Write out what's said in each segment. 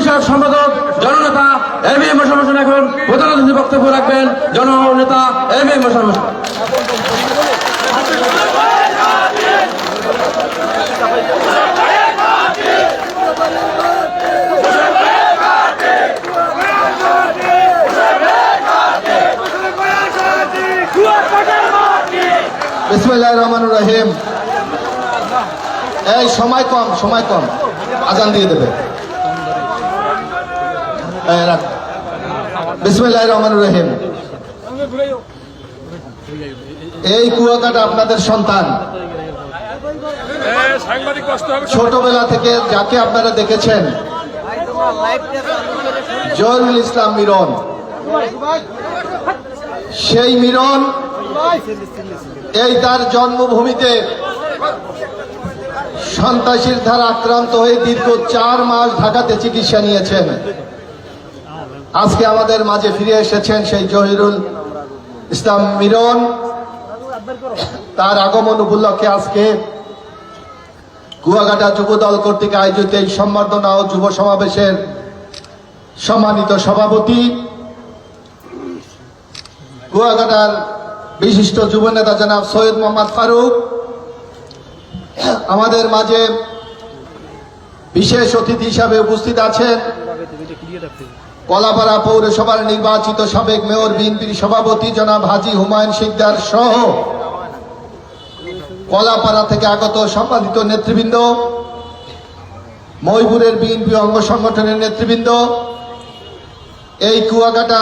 বিষয়ক সম্পাদক জননেতা এম.এ. মোশাররফ হোসেন এখন প্রধান অতিথি বক্তব্য রাখবেন। জননেতা এম.এ. মোশাররফ হোসেন। বিসমিল্লাহির রহমানির রহিম। এই সময় কম আজান দিয়ে দেবে। বিসমিল্লাহির রহমানির রহিম। এই কুয়াকাটা আপনাদের সন্তান, ছোটবেলা থেকে যাকে আপনারা দেখেছেন, জহিরুল ইসলাম মিরন। সেই মিরন এই তার জন্মভূমিতে সন্ত্রাসীর দ্বারা আক্রান্ত হয়ে দীর্ঘ 4 মাস ঢাকাতে চিকিৎসা নিয়েছেন। আজকে আমাদের মাঝে ফিরে এসেছেন সেই জহিরুল ইসলাম মিরন। তার আগমন উপলক্ষে আজকে কুয়াকাটা যুবদল কর্তৃক আয়োজিত এই সম্বর্ধনা ও যুব সমাবেশের সম্মানিত সভাপতি, কুয়াকাটার বিশিষ্ট যুব নেতা জনাব সৈয়দ মোহাম্মদ ফারুক, আমাদের মাঝে বিশেষ অতিথি হিসাবে উপস্থিত আছেন কলাপাড়া পৌরসভার নির্বাচিত সাবেক মেয়র বিএনপির সভাপতি জনাব হাজী হুমায়ুন শিকদার সহ কলাপাড়া থেকে আগত সম্মানিত নেতৃবৃন্দ, ময়পুরের বিএনপি অঙ্গ সংগঠনের নেতৃবৃন্দ, এই কুয়াকাটা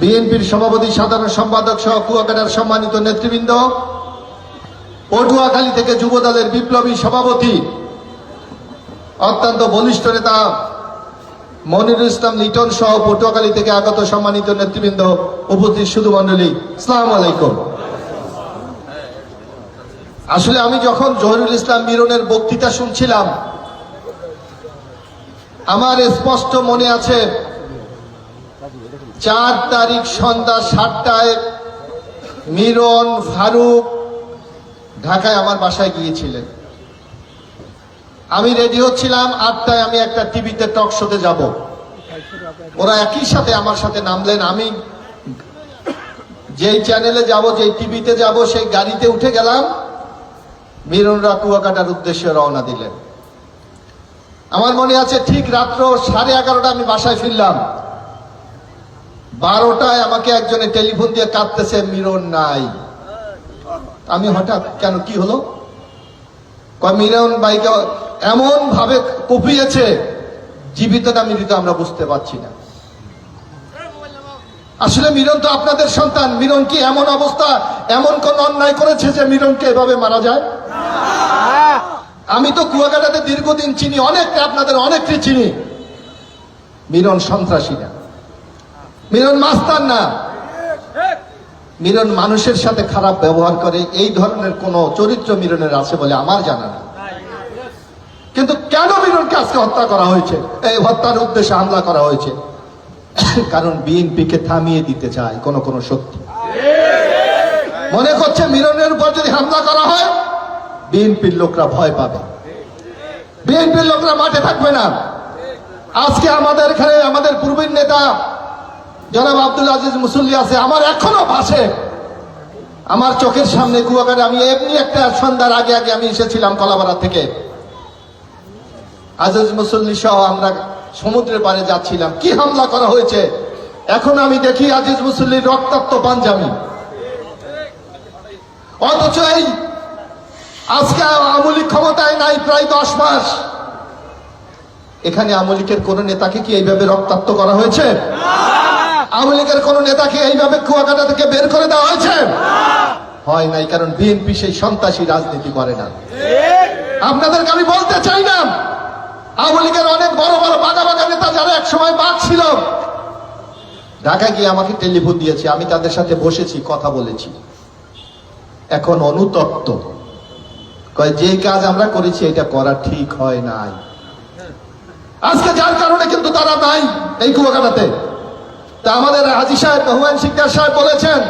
বিএনপির সভাপতি সাধারণ সম্পাদক সহ কুয়াকাটার সম্মানিত নেতৃবৃন্দ, পটুয়াখালী থেকে যুবদলের বিপ্লবী সভাপতি অত্যন্ত বলিষ্ঠ নেতা মনিরুল ইসলাম লিটন সহ পটুয়াখালী থেকে আগত সম্মানিত নেতৃবৃন্দ, উপস্থিত সুধী মণ্ডলী, আসসালামু আলাইকুম। আসলে আমি যখন জহিরুল ইসলাম মিরনের বক্তৃতা শুনছিলাম, আমার স্পষ্ট মনে আছে 4 তারিখ সন্ধ্যা 7টায় মিরন ফারুক ঢাকায় আমার বাসায় গিয়েছিলেন। আমি রেডি হচ্ছিলাম 8টায় আমি একটা টিভিতে টক শোতে যাব। ওরা একই সাথে আমার সাথে নামলেন। আমি যেই চ্যানেলে যাব, যেই টিভিতে যাব, সেই গাড়িতে উঠে গেলাম। মিরনরা কুয়াকাটার উদ্দেশ্যে রওনা দিলেন। আমার মনে আছে ঠিক রাত্র 11:30 আমি বাসায় ফিরলাম। 12টায় আমাকে একজনে টেলিফোন দিয়ে কাঁদতেছে, মিরন নাই। আমি হঠাৎ, কেন, কি হলো? মিরন ভাইকে এমন ভাবে কুপিয়েছে, জীবিত না মৃত আমরা বুঝতে পারছি না। আসলে মিরন তো আপনাদের সন্তান। মিরন কি এমন অবস্থা, এমন কোন অন্যায় করেছে যে মিরনকে এভাবে মারা যায়? আমি তো কুয়াকাটাতে দীর্ঘদিন চিনি, অনেকটা আপনাদের অনেককে চিনি। মিরন সন্ত্রাসী না, মিরন মাস্তান না, মিরন মানুষের সাথে খারাপ ব্যবহার করে। এই ধরনের কোন চরিত্র মিরনের আছে বলে আমার জানা না। কিন্তু কেন মিরনকে আজকে হত্যা করা হয়েছে, এই হত্যার উদ্দেশ্যে হামলা করা হয়েছে? কারণ বিএনপিকে থামিয়ে দিতে চায় কোন কোন শক্তি। মনে করছে মিরনের উপর যদি হামলা করা হয় বিএনপির লোকরা ভয় পাবে, বিএনপির লোকরা মাঠে থাকবে না। আজকে আমাদের এখানে আমাদের পূর্বের নেতা জনাব আব্দুল আজিজ মুসল্লি আছে, আমার এখনো ভাসে আমার চোখের সামনে কুয়াকাটা। আমি এমনি একটা সন্ধ্যার আগে আমি এসেছিলাম কলাপাড়া থেকে, আজিজ মুসল্লি সহ আমরা সমুদ্রের পাড়ে যাচ্ছিলাম। কি হামলা করা হয়েছে! এখন আমি দেখি আজিজ মুসল্লির রক্তাক্ত পাঞ্জাবি। অথচ এই আজকে আওয়ামী লীগ ক্ষমতায় নাই প্রায় 10 মাস। এখানে আওয়ামী লীগের কোন নেতাকে কি এইভাবে রক্তাক্ত করা হয়েছে? আওয়ামী লীগের কোন নেতাকে এইভাবে কুয়াকাটা থেকে বের করে দেওয়া হয়েছে? হয় নাই, কারণ বিএনপি সেই সন্ত্রাসী রাজনীতি করে না। আপনাদেরকে আমি বলতে চাই না, আওয়ামী লীগের অনেক বড় বড় বাঘা বাঘা নেতা যারা এক সময় বাঘ ছিল, ঢাকা গিয়ে আমাকে টেলিফোন দিয়েছে, আমি তাদের সাথে বসেছি, কথা বলেছি। এখন অনুতপ্ত, কয় যে কাজ আমরা করেছি এটা করা ঠিক হয় নাই। আজকে যার কারণে কিন্তু তারা নাই এই কুয়াকাটাতে। তা আমাদের হাজী সাহেব হুমায়ুন শিকদার সাহেব বলেছেন,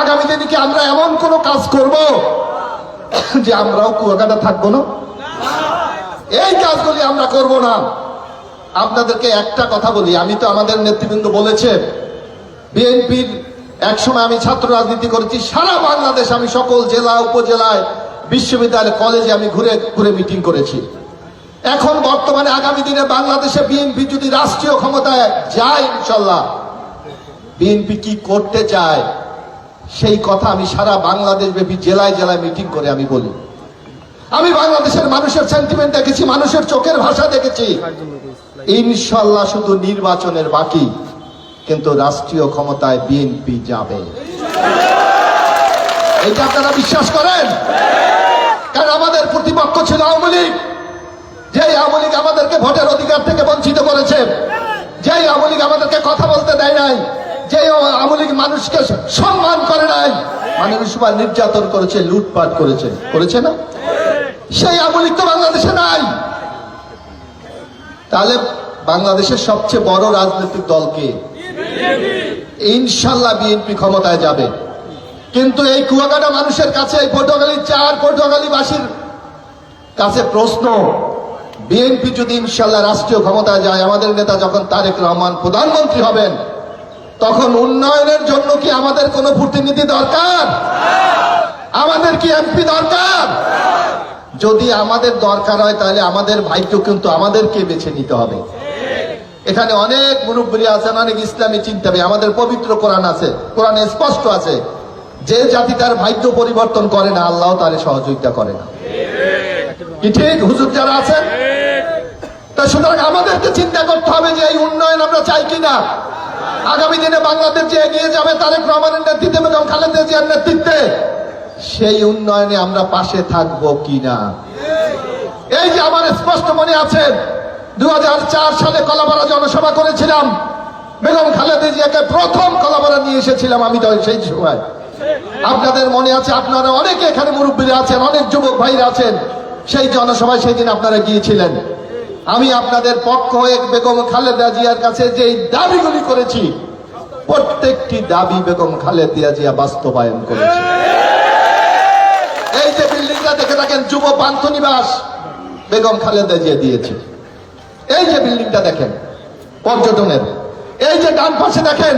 আগামী দিনে কি আমরা এমন কোন কাজ করব যে আমরাও কুয়াকাটা থাকবো না? এই কাজগুলি আমরা করব না। আপনাদেরকে একটা কথা বলি, আমি তো আমাদের নেতৃবৃন্দ বলেছে বিএনপির একসময় আমি ছাত্র রাজনীতি করেছি, সারা বাংলাদেশ আমি সকল জেলা উপজেলায় বিশ্ববিদ্যালয় কলেজে আমি ঘুরে ঘুরে মিটিং করেছি। এখন বর্তমানে আগামী দিনে বাংলাদেশে বিএনপি যদি রাষ্ট্রীয় ক্ষমতায় যায়, ইনশাল্লাহ বিএনপি কি করতে চায় সেই কথা আমি সারা বাংলাদেশ ব্যাপী জেলায় জেলায় মিটিং করে আমি বলি। আমি বাংলাদেশের মানুষের সেন্টিমেন্ট দেখেছি, মানুষের চোখের ভাষা দেখেছি। ইনশাল্লাহ শুধু নির্বাচনের বাকি, কিন্তু রাষ্ট্রীয় ক্ষমতায় বিএনপি যাবে। এটা আপনারা বিশ্বাস করেন? কারণ আমাদের প্রতিপক্ষ ছিল আওয়ামী লীগ, যে আওয়ামী লীগ আমাদেরকে ভোটের অধিকার থেকে বঞ্চিত করেছে, যে আওয়ামী লীগ আমাদেরকে কথা বলতে দেয় নাই, যে আওয়ামী লীগ মানুষকে সম্মান করে নাই, মানুষ উপর নির্যাতন করেছে, লুটপাট করেছে, করেছে না? সেই আওয়ামী লীগ তো বাংলাদেশে নাই। তাহলে বাংলাদেশের সবচেয়ে বড় রাজনৈতিক দলকে ইনশাল্লাহ বিএনপি ক্ষমতায় যাবে। কিন্তু এই কুয়াকাটা মানুষের কাছে, এই পটুয়াখালীবাসীর কাছে প্রশ্ন, বিএনপি যদি ইনশাল্লাহ রাষ্ট্রীয় ক্ষমতায় যায়, আমাদের নেতা যখন তারেক রহমান প্রধানমন্ত্রী হবেন, তখন উন্নয়নের জন্য কি আমাদের কোনো প্রতিনিধি দরকার? আমাদের কি এমপি দরকার? যদি আমাদের দরকার হয় তাহলে আমাদের ভাগ্য কিন্তু আমাদেরকে বেছে নিতে হবে। এখানে অনেক মুরব্বী আছেন, অনেক ইসলামী চিন্তাবিদ, আমাদের পবিত্র কোরআন আছে, কোরআনে স্পষ্ট আছে, যে জাতি তার ভাগ্য পরিবর্তন করে না, আল্লাহ তার সহযোগিতা করে না। কি ঠিক হুজুর যারা আছেন? তা সুতরাং আমাদেরকে চিন্তা করতে হবে যে এই উন্নয়ন আমরা চাই কিনা। আগামী দিনে বাংলাদেশ যে এগিয়ে যাবে তারেক রহমানের নেতৃত্বে এবং খালেদা জিয়ার নেতৃত্বে, সেই উন্নয়নে আমরা পাশে থাকবো কিনা। এই যে আমার স্পষ্ট মনে আছে 2004 সালে কলাপাড়া জনসভা করেছিলাম, বেগম খালেদা জিয়াকে প্রথম কলাপাড়া নিয়ে এসেছিলাম আমি তো সেই সময়। আপনাদের মনে আছে, আপনারা অনেকে এখানে মুরব্বীরা আছেন, অনেক যুবক ভাইরা আছেন, সেই জনসভায় সেই দিন আপনারা গিয়েছিলেন। আমি আপনাদের পক্ষ হয়ে বেগম খালেদা জিয়ার কাছে যে দাবিগুলি করেছি, প্রত্যেকটি দাবি বেগম খালেদা জিয়া বাস্তবায়ন করেছে। এই যে বিল্ডিংটা দেখে থাকেন, যুব পান্থনিবাস বেগম খালেদা জিয়া দিয়েছে। এই যে বিল্ডিংটা দেখেন পর্যটনের, এই যে ডান পাশে দেখেন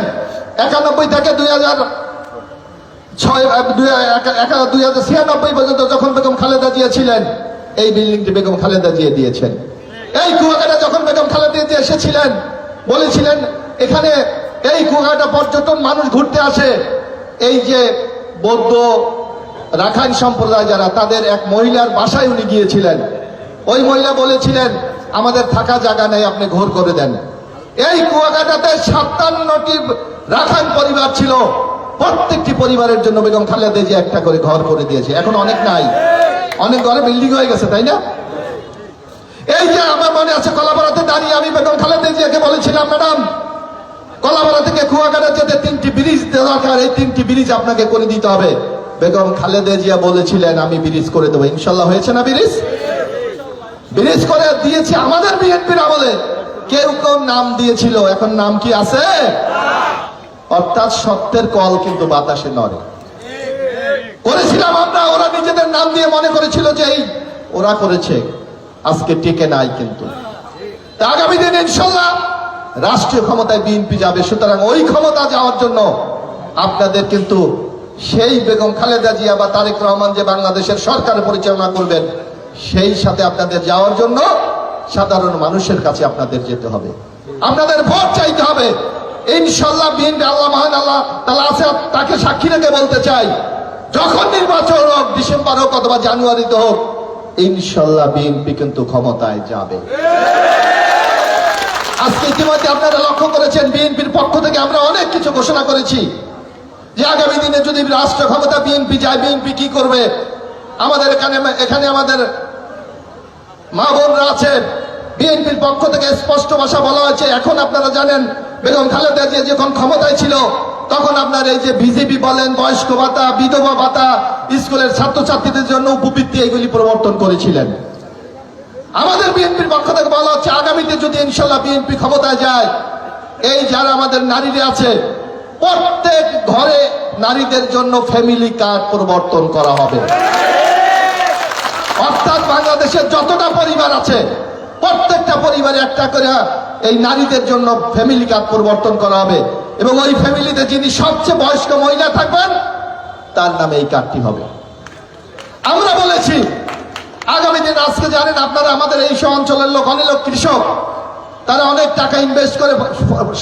91 থেকে 2096 পর্যন্ত যখন বেগম খালেদা জিয়া ছিলেন, এই বিল্ডিংটি বেগম খালেদা জিয়া দিয়েছেন। এই কুয়াকাটা যখন বেগম খালেদা জিয়া এসেছিলেন, বলেছিলেন এখানে এই কুয়াকাটা পর্যটন মানুষ ঘুরতে আসে। এই যে বৌদ্ধ রাখাইন সম্প্রদায় যারা, তাদের এক মহিলার বাসায় উনি গিয়েছিলেন। ওই মহিলা বলেছিলেন আমাদের থাকা জায়গা নেই, আপনি ঘর করে দেন। এই কুয়াকাটাতে 57টি রাখাইন পরিবার ছিল, প্রত্যেকটি পরিবারের জন্য বেগম খালেদা জিয়া একটা করে ঘর করে দিয়েছে। এখন অনেক নাই, অনেক ঘরে বিল্ডিং হয়ে গেছে, তাই না? এই যে আমার মনে আছে কলাপাড়াতে দাঁড়িয়ে আমি বেগম খালেদা জিয়াকে বলেছিলাম, ম্যাডাম কলাপাড়া থেকে কুয়াকাটা যেতে 3টি ব্রিজ দরকার, এই 3টি ব্রিজ আপনাকে করে দিতে হবে। বেগম খালেদা জিয়া বলেছিলেন আমি ব্রিজ করে দেবো। ইনশাল্লাহ হয়েছে না ব্রিজ? ব্রিজ করে দিয়েছি আমাদের বিএনপির আমলে। কেউ কেউ নাম দিয়েছিল, এখন নাম কি আছে? অর্থাৎ সত্যের কল কিন্তু বাতাসে নড়ে। করেছিলাম আমরা, ওরা নিজেদের নাম দিয়ে মনে করেছিল যে এই ওরা করেছে, আজকে টিকে নাই। কিন্তু আগামী দিন ইনশাল্লাহ রাষ্ট্রীয় ক্ষমতায় বিএনপি যাবে। সুতরাং ওই ক্ষমতা যাওয়ার জন্য আপনাদের কিন্তু সেই বেগম খালেদা জিয়া বা তারেক রহমান যে বাংলাদেশের সরকার পরিচালনা করবেন, সেই সাথে আপনাদের যাওয়ার জন্য সাধারণ মানুষের কাছে আপনাদের যেতে হবে, আপনাদের ভোট চাইতে হবে। ইনশাল্লাহ বিএনপি, আল্লাহ মহান আল্লাহ তাআলা আছে, তাকে সাক্ষী রেখে বলতে চাই, যখন নির্বাচন হোক, ডিসেম্বর হোক অথবা জানুয়ারিতে হোক, ইনশাল্লাহ বিএনপি কিন্তু ক্ষমতায় যাবে। আজকে ইতিমধ্যে আপনারা লক্ষ্য করেছেন, বিএনপির পক্ষ থেকে আমরা অনেক কিছু ঘোষণা করেছি যে আগামী দিনে যদি রাষ্ট্র ক্ষমতা বিএনপি যায়, বিএনপি কি করবে। আমাদের এখানে আমাদের মা বোনরা আছে, বিএনপির পক্ষ থেকে স্পষ্ট ভাষা বলা হয়েছে। এখন আপনারা জানেন বেগম খালেদা জিয়া যখন ক্ষমতায় ছিল, তখন আপনার এই যে বিজেপি বলেন, বয়স্ক ভাতা, বিধবা ভাতা, স্কুলের ছাত্রছাত্রীদের জন্য উপবৃত্তি, এইগুলি প্রবর্তন করেছিলেন। আমাদের বিএনপির পক্ষ থেকে বলা হচ্ছে আগামীতে যদি ইনশাল্লাহ বিএনপি ক্ষমতায় যায়, এই যারা আমাদের নারীরা আছে, প্রত্যেক ঘরে নারীদের জন্য ফ্যামিলি কার্ড প্রবর্তন করা হবে। অর্থাৎ বাংলাদেশের যতটা পরিবার আছে, প্রত্যেকটা পরিবারে একটা করে এই নারীদের জন্য ফ্যামিলি কার্ড পরিবর্তন করা হবে এবং ওই ফ্যামিলিতে যিনি সবচেয়ে বয়স্ক মহিলা থাকবেন তার নামে এই কার্ডটি হবে। আমরা বলেছি আগামী দিন, আজকে জানেন আপনারা আমাদের এই সব অঞ্চলের লোক, অনেক লোক কৃষক, তারা অনেক টাকা ইনভেস্ট করে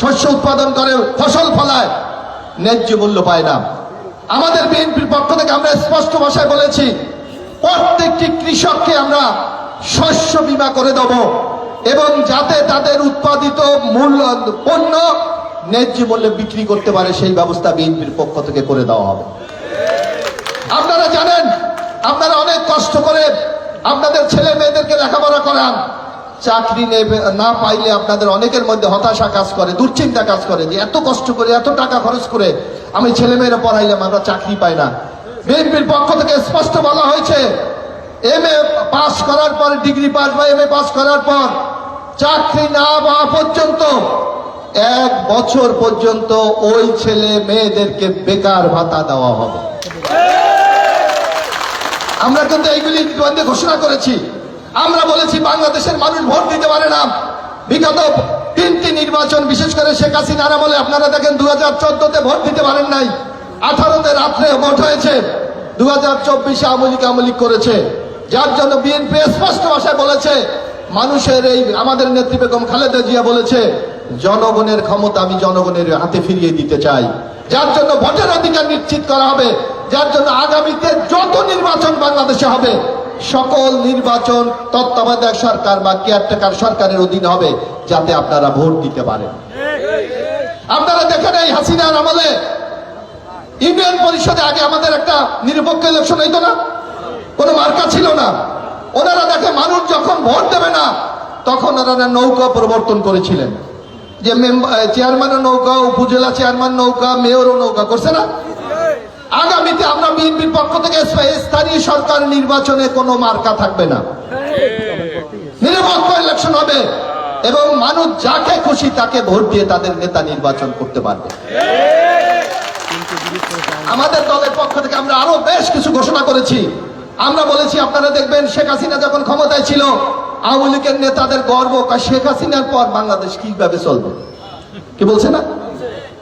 শস্য উৎপাদন করে, ফসল ফলায়, ন্যায্য মূল্য পায় না। আমাদের বিএনপির পক্ষ থেকে আমরা স্পষ্ট ভাষায় বলেছি প্রত্যেকটি কৃষককে আমরা শস্য বীমা করে দেব এবং যাতে তাদের উৎপাদিত মূল্য পণ্য ন্যায্য মূল্যে বিক্রি করতে পারে সেই ব্যবস্থা বিএনপির পক্ষ থেকে করে দেওয়া হবে। আপনারা জানেন আপনারা অনেক কষ্ট করে আপনাদের ছেলে মেয়েদেরকে লেখাপড়া করান, চাকরি না পাইলে আপনাদের অনেকের মধ্যে হতাশা কাজ করে, দুশ্চিন্তা কাজ করে যে এত কষ্ট করে এত টাকা খরচ করে আমি ছেলে মেয়েরা পড়াইলাম, আমরা চাকরি পাই না। বিএনপির পক্ষ থেকে স্পষ্ট বলা হয়েছে এমএ পাস করার পর, ডিগ্রি পাস বা এমএ পাস করার পর চাকরি না পাওয়া পর্যন্ত 1 বছর পর্যন্ত ওই ছেলে মেয়েদেরকে বেকার ভাতা দেওয়া হবে। আমরা কিন্তু এইগুলি ঘোষণা করেছি। আমরা বলেছি বাংলাদেশের মানুষ ভোট দিতে পারে না। বিগত 3টি নির্বাচন, বিশেষ করে শেখ হাসিনার আমলে আপনারা দেখেন 2014-তে ভোট দিতে পারেন নাই, 18-তে রাত্রে ভোট হয়েছে, 2024-এ আওয়ামী লীগ করেছে। যার জন্য বিএনপি স্পষ্ট ভাষায় বলেছে, মানুষের এই আমাদের নেত্রী বেগম খালেদা জিয়া বলেছে জনগণের ক্ষমতা আমি জনগণের হাতে ফিরিয়ে দিতে চাই। যার জন্য ভোটের অধিকার নিশ্চিত করা হবে, যার জন্য আগামীতে যত নির্বাচন বাংলাদেশে হবে সকল নির্বাচন তত্ত্বাবধায়ক সরকার বা কেয়ারটেকার সরকারের অধীনে হবে, যাতে আপনারা ভোট দিতে পারেন। আপনারা দেখেন এই হাসিনার আমলে ইউনিয়ন পরিষদে আগে আমাদের একটা নিরপেক্ষ ইলেকশন হইতো না, কোনো মার্কা ছিল না। ওনারা দেখে মানুষ যখন ভোট দেবে না তখন ওনারা নৌকা পরিবর্তন করেছিলেন, যে চেয়ারম্যানের নৌকা, উপজেলা চেয়ারম্যান নৌকা, মেয়রও নৌকা করছে না। আগামীতে আমরা বিএনপির পক্ষ থেকে স্থানীয় সরকার নির্বাচনে কোনো মার্কা থাকবে না, নিরপেক্ষ ইলেকশন হবে এবং মানুষ যাকে খুশি তাকে ভোট দিয়ে তাদের নেতা নির্বাচন করতে পারবে। আমাদের দলের পক্ষ থেকে আমরা আরো বেশ কিছু ঘোষণা করেছি। আমরা বলেছি আপনারা দেখবেন শেখ হাসিনা যখন ক্ষমতায় ছিল আওয়ামী লীগের নেতাদের গর্ব, শেখ হাসিনার পর বাংলাদেশ কিভাবে চলবে, কি বলছে না?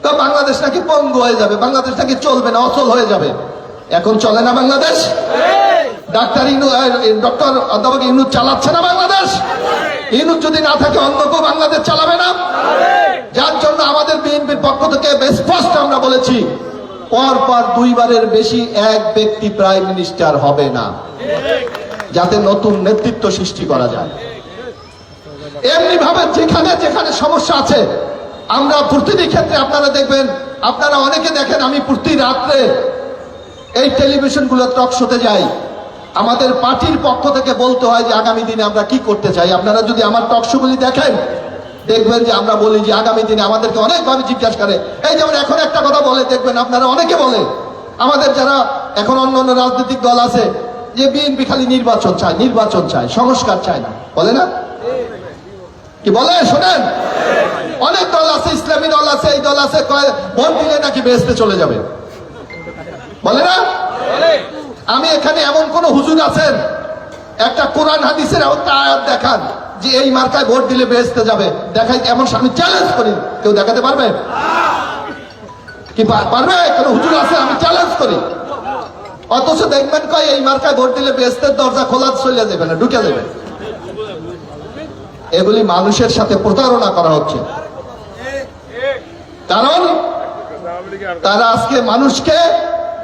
তো বাংলাদেশ নাকি পঙ্গু হয়ে যাবে, বাংলাদেশ নাকি চলবে না, অচল হয়ে যাবে। এখন চলে না বাংলাদেশ? ডক্টর অধ্যাপক ইউনূস চালাচ্ছে না বাংলাদেশ? ইউনূস যদি না থাকে অন্য কেউ বাংলাদেশ চালাবে না। যার জন্য আমাদের বিএনপির পক্ষ থেকে স্পষ্ট আমরা বলেছি পরপর 2 বারের বেশি এক ব্যক্তি প্রাইম মিনিস্টার হবে না, যাতে নতুন নেতৃত্ব সৃষ্টি করা যায়। এমনি ভাবে যেখানে যেখানে সমস্যা আছে আমরা প্রতিটি ক্ষেত্রে আপনারা দেখবেন, আপনারা অনেকে দেখেন আমি প্রতি রাত্রে এই টেলিভিশনগুলো টক শোতে যাই, আমাদের পার্টির পক্ষ থেকে বলতে হয় যে আগামী দিনে আমরা কি করতে চাই। আপনারা যদি আমার টক শোগুলি দেখেন দেখবেন যে আমরা বলি যে আগামী দিনে আমাদেরকে অনেকভাবে জিজ্ঞাসা করে। এই যেমন এখন একটা কথা বলে দেখবেন আপনারা অনেকে বলে, আমাদের যারা এখন অন্য অন্য রাজনৈতিক দল আছে যে বিএনপি খালি নির্বাচন চায়, সংস্কার চায় না, বলে না? কি বলে শোনেন, অনেক দল আছে, ইসলামী দল আছে, এই দল আছে, ভোট দিলে নাকি বেহেশতে চলে যাবে, বলে না? আমি এখানে এমন কোন হুজুর আছেন একটা কোরআন হাদিসের একটা আয়াত দেখান যে এই মার্কায় ভোট দিলে বেহেশতে যাবে, দেখাই, এমন আমি চ্যালেঞ্জ করি, কেউ দেখাতে পারবে? কি পারবে? কোন হুজুর আছে? আমি চ্যালেঞ্জ করি। অথচ দেখবেন কয় এই মার্কায় ভোট দিলে বেহেশতের দরজা খোলা চলে যাবে না, ঢুকে যাবে। এগুলি মানুষের সাথে প্রতারণা করা হচ্ছে, কারণ তারা আজকে মানুষকে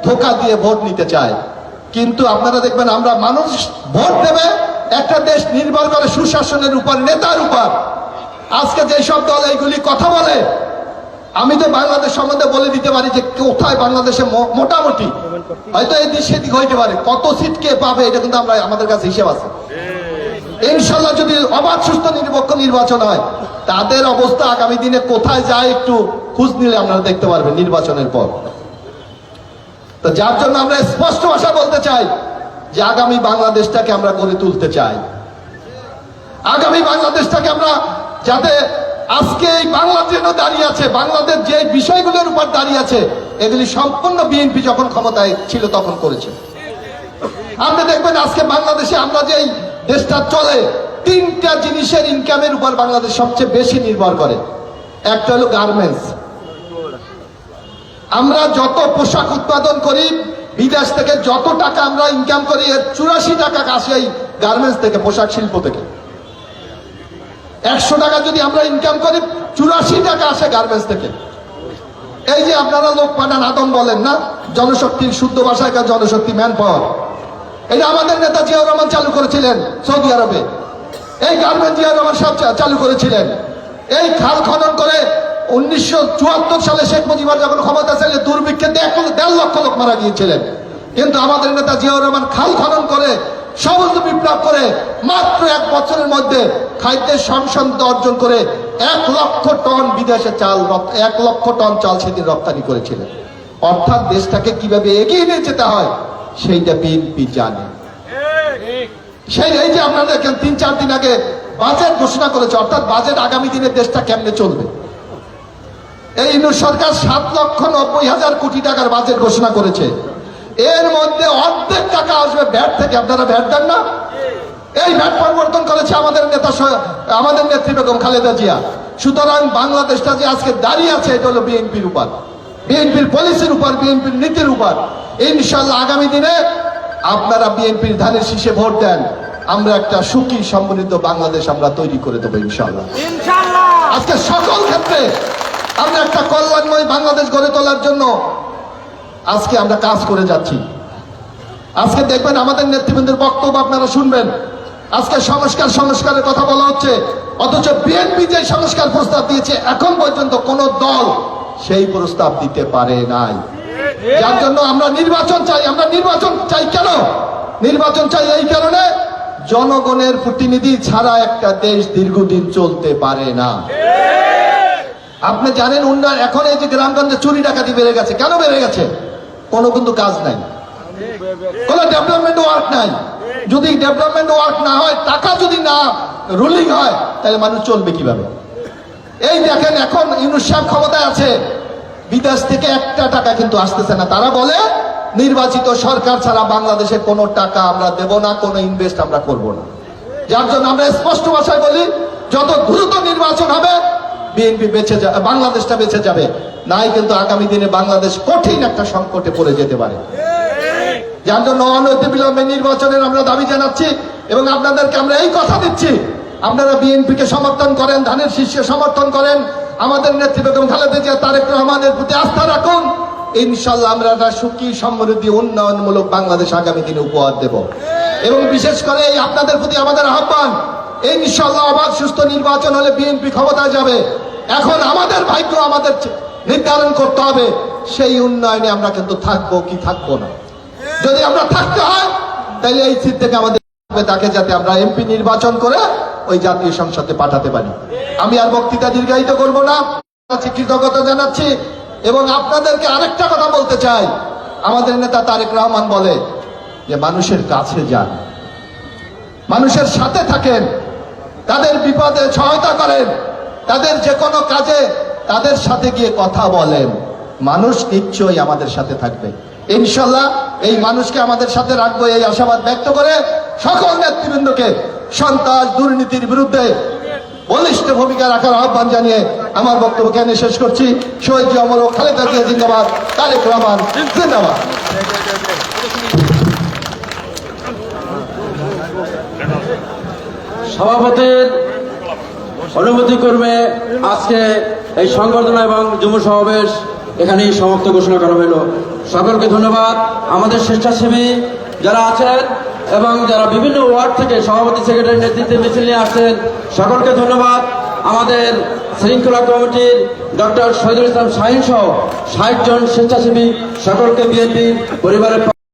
ধোঁকা দিয়ে ভোট নিতে চায়। কিন্তু আপনারা দেখবেন আমরা মানুষ ভোট দেবে, একটা দেশ নির্ভর করে সুশাসনের উপর, নেতার উপর। আজকে যেসব দল এইগুলি কথা বলে, আমি তো বাংলাদেশ সম্বন্ধে বলে দিতে পারি যে কোথায় বাংলাদেশে মোটামুটি হয়তো এদিক সেদিক হইতে পারে, কত সিট কে পাবে এটা কিন্তু আমরা আমাদের কাছে হিসেব আছে। ইনশাল্লাহ যদি অবাধ সুস্থ নিরপেক্ষ নির্বাচন হয়, তাদের অবস্থা আগামী দিনে কোথায় যায় একটু খোঁজ নিলে আপনারা দেখতে পারবেন নির্বাচনের পর। তো যার জন্য আমরা স্পষ্ট ভাষা বলতে চাই যে আগামী বাংলাদেশটাকে আমরা গড়ে তুলতে চাই। আগামী বাংলাদেশটাকে আমরা যাতে আজকে এই বাংলাদেশ দাঁড়িয়ে আছে, বাংলাদেশ যে বিষয়গুলোর উপর দাঁড়িয়ে আছে এগুলি সম্পূর্ণ বিএনপি যখন ক্ষমতায় ছিল তখন করেছে। আপনি দেখবেন আজকে বাংলাদেশে আমরা যে দেশটা চলে, তিনটা জিনিসের ইনকামের উপর বাংলাদেশ সবচেয়ে বেশি নির্ভর করে। একটা হলো গার্মেন্টস। আমরা যত পোশাক উৎপাদন করি, বিদেশ থেকে যত টাকা আমরা ইনকাম করি, এর 84 টাকা আসে এই গার্মেন্টস থেকে, পোশাক শিল্প থেকে। 100 টাকা যদি আমরা ইনকাম করি, 84 টাকা আসে গার্মেন্টস থেকে। এই যে আপনারা লোক পাঠান আদম বলেন না, জনশক্তির শুদ্ধ ভাষায় জনশক্তি, ম্যান পাওয়ার, এটা আমাদের নেতা জিয়াউর রহমান চালু করেছিলেন সৌদি আরবে। এই গার্মেন্ট জিয়াউর রহমান সাহেব চালু করেছিলেন। এই খাল খনন করে 1974 সালে শেখ মুজিবুর যখন ক্ষমতা ছিল, দুর্ভিক্ষে 1.5 লক্ষ লোক মারা গিয়েছিলেন। কিন্তু আমাদের নেতা জিয়াউর রহমান খাল খনন করে, সবুজ বিপ্লব করে, মাত্র 1 বছরের মধ্যে খাদ্যের স্বয়ংসম্পূর্ণতা অর্জন করে 1 লক্ষ টন বিদেশে চাল, 1 লক্ষ টন চাল সেদিন রপ্তানি করেছিলেন। অর্থাৎ দেশটাকে কিভাবে এগিয়ে নিয়ে যেতে হয় সেইটা বিএনপি জানে। এই যে আপনারা দেখেন 3-4 দিন আগে বাজেট ঘোষণা করেছে, অর্থাৎ বাজেট আগামী দিনে দেশটা কেমনে চলবে। এই ইউনূস সরকার 7,90,000 কোটি টাকার বাজেট ঘোষণা করেছে। এর মধ্যে অর্ধেক টাকা আসবে ভ্যাট থেকে। আপনারা ভ্যাট দেন না? এই ভ্যাট পরিবর্তন করেছে আমাদের নেতা, আমাদের নেত্রী বেগম খালেদা জিয়া। সুতরাং বাংলাদেশটা যে আজকে দাঁড়িয়ে আছে, এটা হলো বিএনপির উপর, বিএনপির পলিসির উপর, বিএনপির নীতির উপর। ইনশাল্লাহ আগামী দিনে আপনারা বিএনপির ধানের শীষে ভোট দেন, আমরা একটা সুখী সমৃদ্ধ বাংলাদেশ আমরা তৈরি করে দেবো ইনশাল্লাহ। আজকে সকল ক্ষেত্রে আমরা একটা কল্যাণময় বাংলাদেশ গড়ে তোলার জন্য আজকে আমরা কাজ করে যাচ্ছি। আজকে দেখবেন আমাদের নেতৃবৃন্দের বক্তব্য আপনারা শুনবেন। আজকে সংস্কারের কথা বলা হচ্ছে, অথচ বিএনপি যে সংস্কার প্রস্তাব দিয়েছে এখন পর্যন্ত কোন দল সেই প্রস্তাব দিতে পারে নাই। যার জন্য আমরা নির্বাচন চাই। আমরা নির্বাচন চাই কেন? নির্বাচন চাই এই কারণে, জনগণের প্রতিনিধি ছাড়া একটা দেশ দীর্ঘদিন চলতে পারে না। আপনি জানেন উন্নয়ন, এখন এই যে গ্রামগঞ্জে চুরি ডাকাতি বেড়ে গেছে, কেন বেড়ে গেছে? কোনো কিন্তু কাজ নাই, কোন ডেভেলপমেন্ট ওয়ার্ক নাই। যদি ডেভেলপমেন্ট ওয়ার্ক না হয়, টাকা যদি না রুলিং হয়, তাহলে মানুষ চলবে কিভাবে? এই দেখেন এখন ইউনূস সাহেব ক্ষমতায় আছে, বিদেশ থেকে একটা টাকা কিন্তু আসতেছে না। তারা বলে নির্বাচিত সরকার ছাড়া বাংলাদেশে কোনো টাকা আমরা দেব না, কোনো ইনভেস্ট আমরা করব না। যার জন্য আমরা স্পষ্ট ভাষায় বলি, যত দ্রুত নির্বাচন হবে বিএনপি বেঁচে যাবে, বাংলাদেশটা বেঁচে যাবে। নাই কিন্তু আগামী দিনে বাংলাদেশ কঠিন একটা সংকটে পড়ে যেতে পারে। যার জন্য অনতিবিলম্বে নির্বাচনের আমরা দাবি জানাচ্ছি এবং আপনাদেরকে আমরা এই কথা দিচ্ছি, আপনারা বিএনপিকে সমর্থন করেন, ধানের শীর্ষে সমর্থন করেন, আমাদের নেত্রী বেগম খালেদা জিয়া, তারেক রহমানের প্রতি আস্থা রাখুন। ইনশাল্লাহ আমরা একটা সুখী সমৃদ্ধি উন্নয়নমূলক বাংলাদেশ আগামী দিনে উপহার দেব। এবং বিশেষ করে এই আপনাদের প্রতি আমাদের আহ্বান, ইনশাল্লাহ আবার সুস্থ নির্বাচন হলে বিএনপি ক্ষমতায় যাবে। এখন আমাদের ভাগ্য আমাদের নির্ধারণ করতে হবে, সেই উন্নয়নে আমরা কিন্তু থাকবো কি থাকবো না। যদি আমরা থাকতে হয়, তাহলে এই সিট থেকে আমাদের তাকে যাতে আমরা এমপি নির্বাচন করে ওই জাতীয় সংসদে পাঠাতে পারি। আমি আর বক্তৃতা দীর্ঘায়িত করব না, কৃতজ্ঞতা জানাচ্ছি। এবং আপনাদেরকে আরেকটা কথা বলতে চাই, আমাদের নেতা তারেক রহমান বলে যে মানুষের কাছে যান, মানুষের সাথে থাকেন, তাদের বিপদে সহায়তা করেন, তাদের যে কোনো কাজে তাদের সাথে গিয়ে কথা বলেন, মানুষ নিশ্চয়ই আমাদের সাথে থাকবে। ইনশাল্লাহ এই মানুষকে আমাদের সাথে রাখবো, এই আশাবাদ ব্যক্ত করে সকল নেতৃবৃন্দকে সন্ত্রাস দুর্নীতির বিরুদ্ধে বলিষ্ঠ ভূমিকা রাখার আহ্বান জানিয়ে আমার বক্তব্য এখানে শেষ করছি। শহীদ অমর ও খালেদা জিয়া জিন্দাবাদ, তারেক রহমান জিন্দাবাদ। সভাপতির অনুমতি করবে আজকে এই সংবর্ধনা এবং যুব সমাবেশ এখানেই সমাপ্ত ঘোষণা করা হলো। সকলকে ধন্যবাদ। আমাদের স্বেচ্ছাসেবী যারা আছেন এবং যারা বিভিন্ন ওয়ার্ড থেকে সভাপতি সেক্রেটারি নেতৃত্বে মিছিল নিয়ে আসছেন, সকলকে ধন্যবাদ। আমাদের শৃঙ্খলা কমিটির ডক্টর শহীদুল ইসলাম শাহীন সহ 60 জন স্বেচ্ছাসেবী, সকলকে বিএনপির পরিবারের